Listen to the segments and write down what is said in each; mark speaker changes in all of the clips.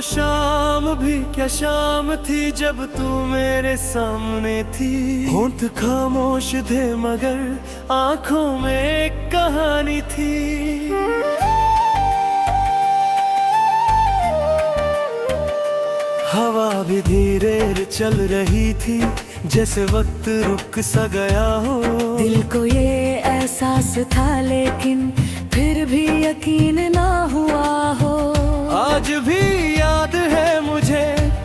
Speaker 1: शाम भी क्या शाम थी जब तू मेरे सामने थी। होंठ खामोश थे मगर आंखों में एक कहानी थी। हवा भी धीरे चल रही थी जैसे वक्त रुक सा गया हो।
Speaker 2: दिल को ये एहसास था लेकिन फिर भी यकीन ना हुआ हो।
Speaker 1: आज भी याद है मुझे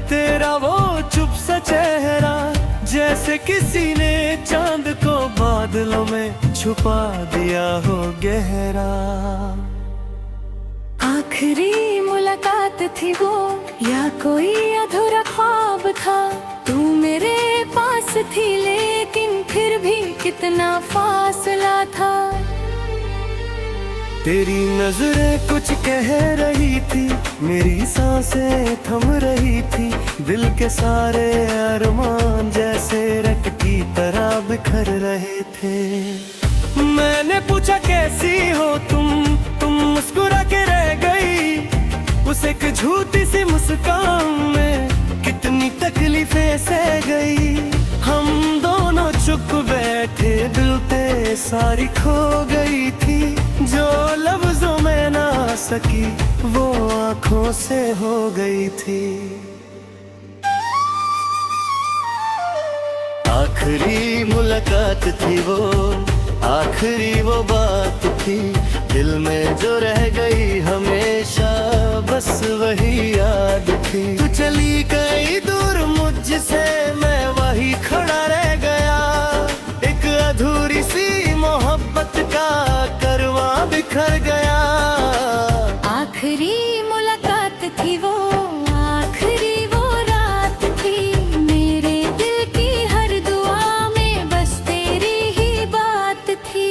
Speaker 1: तेरा वो चुप सा चेहरा, जैसे किसी ने चांद को बादलों में छुपा दिया हो गहरा।
Speaker 2: आखिरी मुलाकात थी वो या कोई अधूरा ख्वाब था। तू मेरे पास थी लेकिन फिर भी कितना फासला था।
Speaker 1: तेरी नजरें कुछ कह रही थी, मेरी सांसें थम रही थी। दिल के सारे अरमान जैसे रट की तरह बिखर रहे थे। मैंने पूछा कैसी हो तुम मुस्कुरा के रह गई। उस एक झूठी सी मुस्कान में कितनी तकलीफें सह गई। हम दोनों चुप बैठे, दिल पे सारी खो गई थी। जो लफ्जों में ना आ सकी वो आंखों से हो गई थी। आखिरी मुलाकात थी वो, आखिरी वो बात थी। दिल में जो रह गई हमेशा बस वही याद थी। तू चली गई दूर मुझसे, मैं वही खड़ा रह गया। एक अधूरी सी मोहब्बत का करवा बिखर गया।
Speaker 2: आखिरी मुलाकात थी वो, आखिरी वो रात थी। मेरे दिल की हर दुआ में बस तेरी ही बात थी।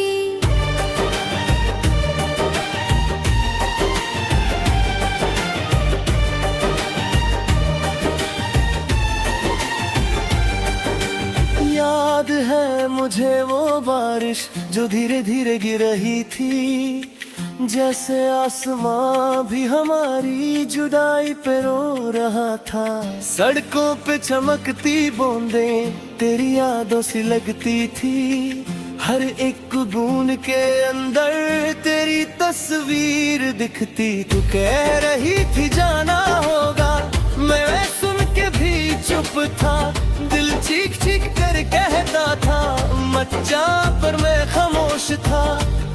Speaker 1: याद है मुझे वो बारिश जो धीरे धीरे गिर रही थी। जैसे आसमां भी हमारी जुदाई पे रो रहा था। सड़कों पे चमकती बूंदें तेरी यादों से लगती थी। हर एक बूंद के अंदर तेरी तस्वीर दिखती। तू कह रही थी जाना होगा, मैं सुन के भी चुप था। दिल चीख चीख कर कहता था मत जा, पर मैं खामोश था।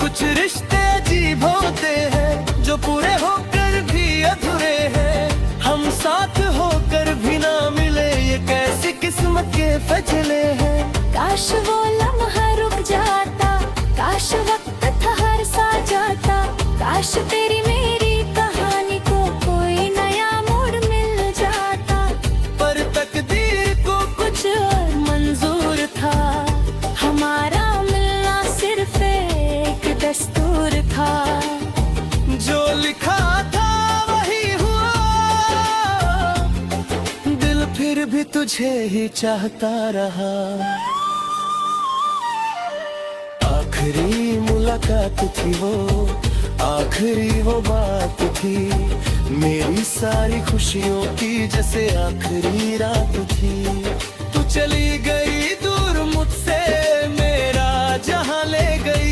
Speaker 1: कुछ रिश्ते अजीब होते हैं जो पूरे होकर भी अधूरे हैं। हम साथ होकर भी ना मिले, ये कैसी किस्मत के फैसले हैं।
Speaker 2: काश वो लम्हा रुक जाता, काश वक्त ठहर सा जाता। काश तेरी मेरी कहानी को कोई नया मोड़ मिल जाता।
Speaker 1: पर तकदीर को
Speaker 2: कुछ और मंजूर था। हमारा मिलना सिर्फ एक दस्तूर था।
Speaker 1: जो लिखा था वही हुआ, दिल फिर भी तुझे ही चाहता रहा। आखिरी मुलाकात थी वो, आखिरी वो बात थी। मेरी सारी खुशियों की जैसे आखिरी रात थी। तू चली गई दूर मुझसे, मेरा जहां ले गई।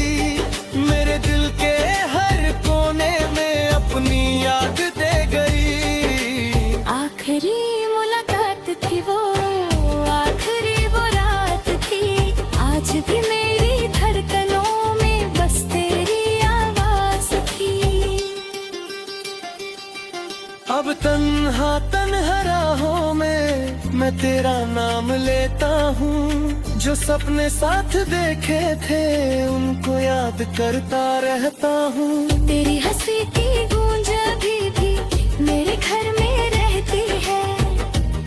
Speaker 1: मेरे दिल के हर कोने में अपनी याद दे गई।
Speaker 2: आखिरी मुलाकात थी वो, आखिरी वो रात थी। आज भी मेरी धड़कनों में बस तेरी आवाज थी।
Speaker 1: अब तन्हा तन्हा राहों में मैं तेरा नाम लेता हूँ। जो सपने साथ देखे थे उनको याद करता रहता हूँ।
Speaker 2: तेरी हंसी की गूंज अभी भी मेरे घर में रहती है।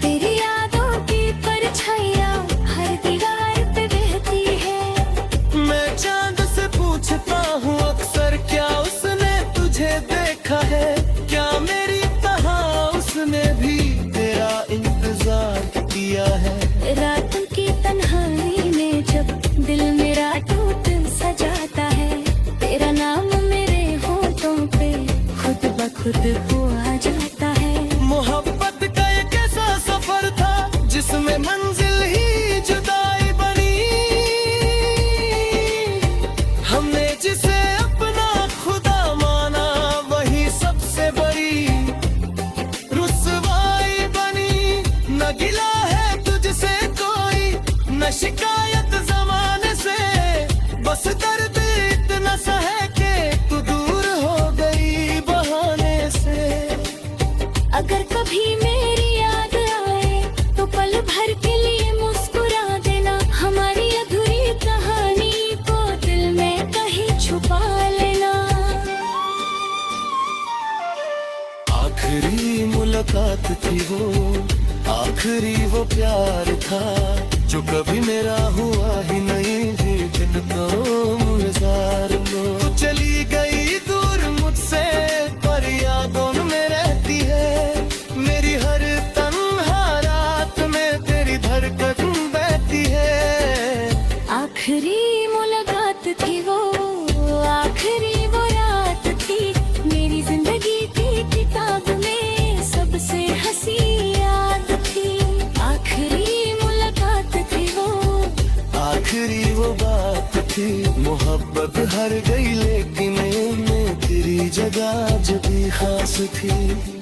Speaker 2: तेरी यादों की परछाइयाँ हर दीवार पे बहती है।
Speaker 1: मैं चांद से पूछता हूँ अक्सर क्या उसने तुझे देखा है। क्या मेरी तरह उसने भी तेरा इंतजार किया है।
Speaker 2: रात की तन्हाई में जब दिल मेरा टूट सा जाता है। तेरा नाम मेरे होठों पे खुद ब खुद हुआ जाता है।
Speaker 1: मोहब्बत शिकायत जमाने से, बस दर्द इतना सा है कि तू दूर हो गई बहाने से।
Speaker 2: अगर कभी मेरी याद आए तो पल भर के लिए मुस्कुरा देना, हमारी अधूरी कहानी को दिल में कहीं छुपा लेना।
Speaker 1: आखिरी मुलाकात थी वो, आखिरी वो प्यार था जो कभी मेरा हुआ ही नहीं थी। जिनको मुझार लो, तू चली गई दूर मुझसे, पर यादों में रहती है। मेरी हर तन्हा रात में तेरी धड़कन बहती है।
Speaker 2: आखिरी मुलाकात थी वो, आखिरी वो रात थी, मेरी जिंदगी की किताब में सबसे हंसी याद थी। आखिरी मुलाकात थी वो,
Speaker 1: आखिरी वो बात थी। मोहब्बत हर गई लेकिन में तेरी जगह जब भी खास थी।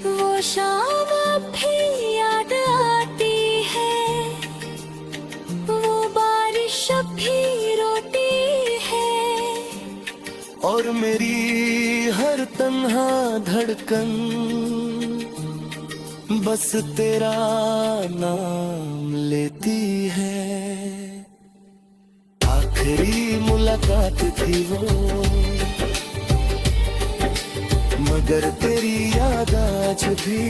Speaker 2: वो शाम अब भी याद आती है, वो बारिश अब भी रोती है,
Speaker 1: और मेरी हर तन्हा धड़कन बस तेरा नाम लेती है। आखिरी मुलाकात थी वो, मगर तेरी याद आज भी